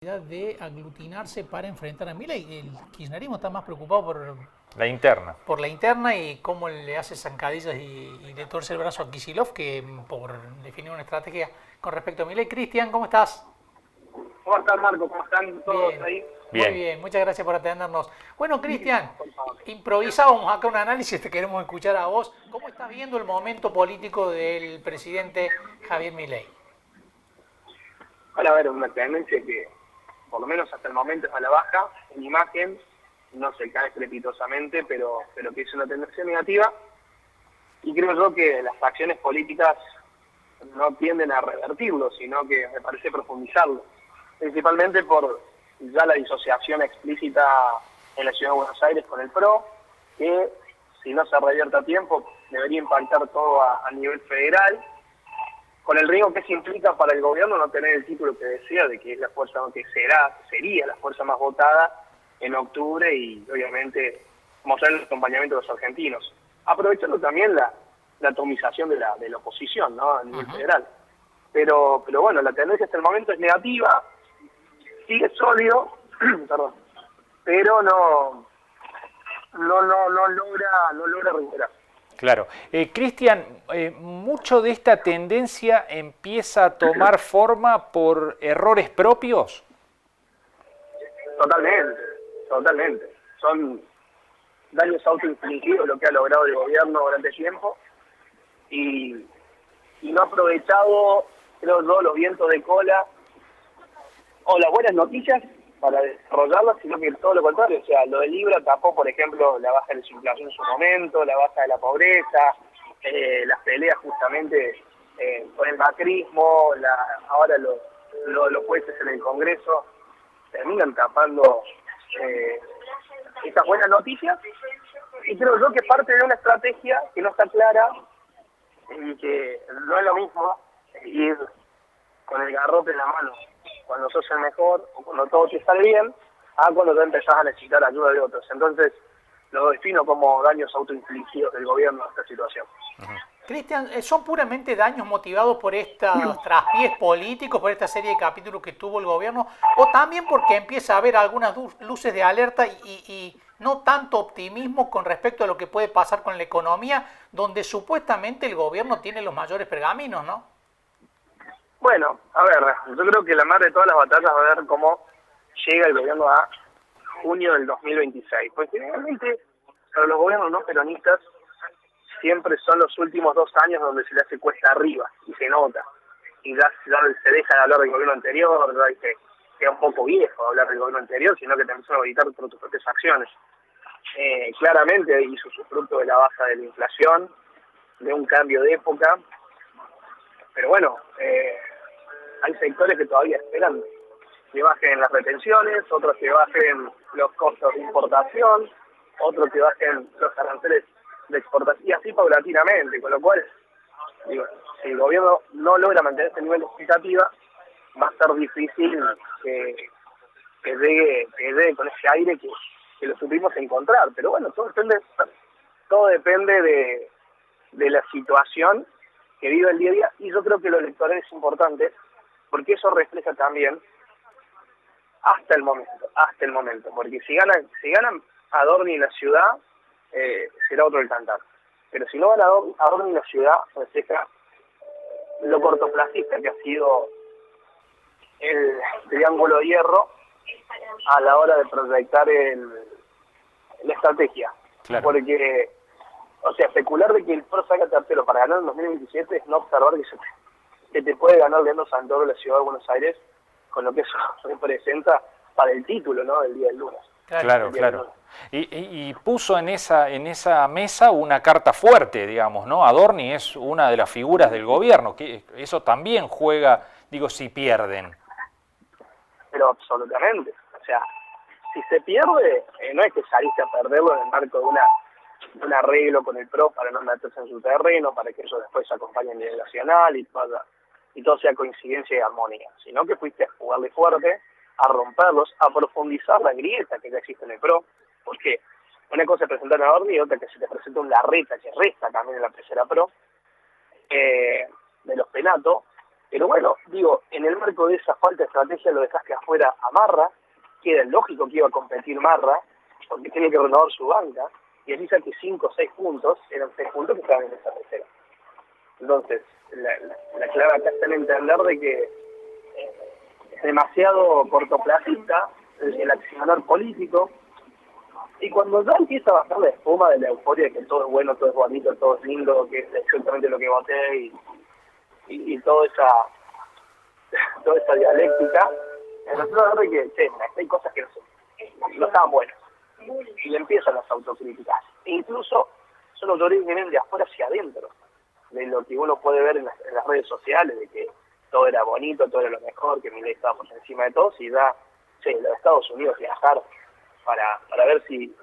De aglutinarse para enfrentar a Milei. El kirchnerismo está más preocupado La interna. por la interna y cómo le hace zancadillas y le torce el brazo a Kicillof que por definir una estrategia con respecto a Milei. Cristian, ¿cómo estás? ¿Cómo están, Marco? ¿Cómo están todos Bien, ahí? muy Bien. bien, muchas gracias por atendernos. Bueno, Cristian, Por favor. improvisábamos acá un análisis, te queremos escuchar a vos. ¿Cómo estás viendo el momento político del presidente Javier Milei? Ahora, a ver, una tendencia que, por lo menos hasta el momento, es a la baja. En imagen no se cae estrepitosamente, pero que es una tendencia negativa. Y creo yo que las acciones políticas no tienden a revertirlo, sino que me parece profundizarlo. Principalmente por ya la disociación explícita en la Ciudad de Buenos Aires con el PRO, que si no se revierte a tiempo debería impactar todo a nivel federal, con el riesgo que se implica para el gobierno no tener el título que decía de que es la fuerza que sería la fuerza más votada en octubre y obviamente mostrar el acompañamiento de los argentinos, aprovechando también la atomización de la oposición, ¿no? A nivel federal. Pero bueno, la tendencia hasta el momento es negativa, sigue sólido, perdón, pero no logra recuperar. Claro. Cristian, ¿mucho de esta tendencia empieza a tomar forma por errores propios? Totalmente. Son daños autoinfligidos lo que ha logrado el gobierno durante tiempo y no ha aprovechado, creo yo, los vientos de cola o las buenas noticias para desarrollarlas, sino que todo lo contrario. O sea, lo de Libra tapó, por ejemplo, la baja de la inflación en su momento, la baja de la pobreza, las peleas justamente con el macrismo, ahora los jueces en el Congreso terminan tapando estas buenas noticias, y creo yo que parte de una estrategia que no está clara y que no es lo mismo ir con el garrote en la mano cuando sos el mejor o cuando todo te sale bien, a cuando te empezás a necesitar ayuda de otros. Entonces lo defino como daños autoinfligidos del gobierno a esta situación. Cristian, ¿son puramente daños motivados por estos traspiés políticos, por esta serie de capítulos que tuvo el gobierno, o también porque empieza a haber algunas luces de alerta y no tanto optimismo con respecto a lo que puede pasar con la economía, donde supuestamente el gobierno tiene los mayores pergaminos, ¿no? Bueno, a ver, yo creo que la madre de todas las batallas va a ver cómo llega el gobierno a junio del 2026. Pues generalmente, para los gobiernos no peronistas, siempre son los últimos 2 años donde se le hace cuesta arriba, y se nota. Y ya se deja de hablar del gobierno anterior, ya dice, queda un poco viejo hablar del gobierno anterior, sino que te empiezan a evitar por tus propias acciones. Claramente hizo su fruto de la baja de la inflación, de un cambio de época, pero bueno, hay sectores que todavía esperan que bajen las retenciones, otros que bajen los costos de importación, otros que bajen los aranceles de exportación, y así paulatinamente, con lo cual, digo, si el gobierno no logra mantener este nivel de expectativa, va a ser difícil que llegue con ese aire que lo supimos encontrar. Pero bueno, todo depende de la situación que vive el día a día, y yo creo que lo electoral es importante, porque eso refleja también hasta el momento, porque si ganan Adorni en la ciudad, será otro el cantar. Pero si no gana Adorni en la ciudad, refleja lo cortoplacista que ha sido el triángulo de hierro a la hora de proyectar la estrategia. Claro. Porque, o sea, especular de que el PRO saca tercero para ganar en 2027 es no observar que te puede ganar Leandro Santoro en la ciudad de Buenos Aires, con lo que eso representa para el título, ¿no?, del día del lunes. Claro. Y puso en esa mesa una carta fuerte, digamos, ¿no? Adorni es una de las figuras del gobierno, que eso también juega, digo, si pierden. Pero absolutamente. O sea, si se pierde, no es que saliste a perderlo en el marco de un arreglo con el PRO para no meterse en su terreno, para que ellos después se acompañen a nivel nacional y todo sea coincidencia y armonía, sino que fuiste a jugarle fuerte, a romperlos, a profundizar la grieta que ya existe en el PRO, porque una cosa es presentar a Adorni y otra que se te presenta un Larreta, que resta también en la tercera PRO, de los Penato, Pero bueno, digo, en el marco de esa falta de estrategia lo dejaste afuera a Marra, que era lógico que iba a competir Marra, porque tenía que renovar su banca, y así saque 5 o 6 puntos, eran 6 puntos que estaban en esa tercera. Entonces, la clave acá está en entender de que es demasiado cortoplacista el accionar político, y cuando ya empieza a bajar la espuma de la euforia de que todo es bueno, todo es bonito, todo es lindo, que es exactamente lo que voté y toda esa dialéctica, entonces la verdad es que hay cosas que no estaban buenas. Y empiezan las autocríticas. E incluso son autores que vienen de afuera hacia adentro, de lo que uno puede ver en las redes sociales, de que todo era bonito, todo era lo mejor, que Milei estaba por encima de todos, y ya, los de Estados Unidos viajar para ver si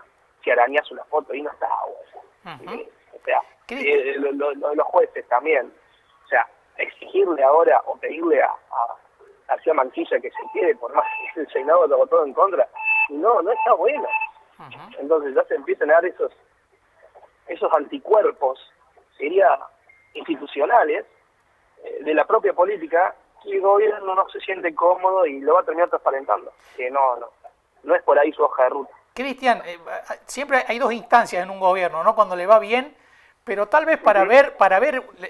arañas una foto y no está bueno. O sea, los jueces también. O sea, exigirle ahora o pedirle a García Mancilla que se quede, por más que el Senado lo votó en contra, no está bueno. Entonces ya se empiezan a dar esos anticuerpos, sería institucionales, de la propia política, que el gobierno no se siente cómodo y lo va a terminar transparentando. Que no es por ahí su hoja de ruta. Cristian, siempre hay dos instancias en un gobierno, ¿no? Cuando le va bien, pero tal vez para ver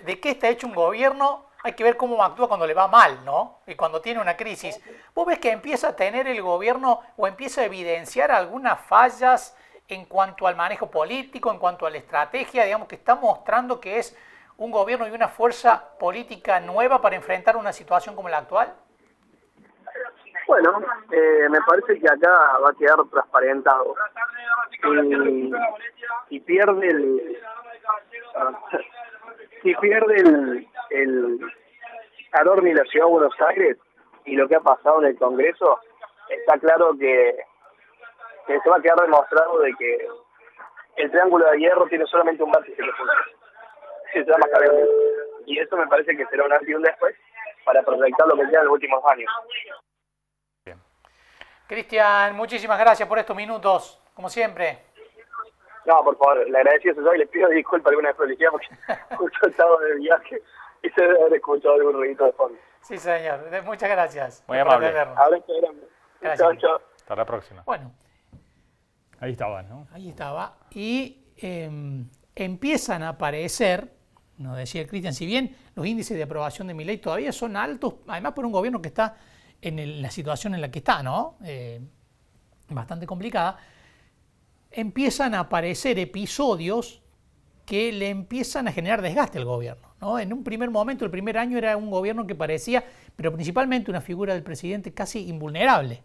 de qué está hecho un gobierno, hay que ver cómo actúa cuando le va mal, ¿no? Y cuando tiene una crisis. ¿Vos ves que empieza a tener el gobierno o empieza a evidenciar algunas fallas en cuanto al manejo político, en cuanto a la estrategia, digamos, que está mostrando que es un gobierno y una fuerza política nueva para enfrentar una situación como la actual? Bueno, me parece que acá va a quedar transparentado. Y pierde el Adorni la ciudad de Buenos Aires y lo que ha pasado en el Congreso, está claro que se va a quedar demostrado de que el triángulo de hierro tiene solamente un vértice que funciona. Se llama Machiavelli. Y eso me parece que será un antes y un después para proyectar lo que queda en los últimos años. Bien. Cristian, muchísimas gracias por estos minutos, como siempre. No, por favor, le agradecido yo y le pido disculpas alguna vez policía porque justo estaba de viaje y se debe haber escuchado algún ruidito de fondo. Sí, señor. Muchas gracias. Muy amable. Abrazo grande. Gracias. Chao. Hasta la próxima. Bueno. Ahí estaba, ¿no? Ahí estaba. Y empiezan a aparecer, nos decía el Cristian, si bien los índices de aprobación de Milei todavía son altos, además por un gobierno que está en la situación en la que está, ¿no? Bastante complicada, empiezan a aparecer episodios que le empiezan a generar desgaste al gobierno, ¿no? En un primer momento, el primer año era un gobierno que parecía, pero principalmente una figura del presidente casi invulnerable.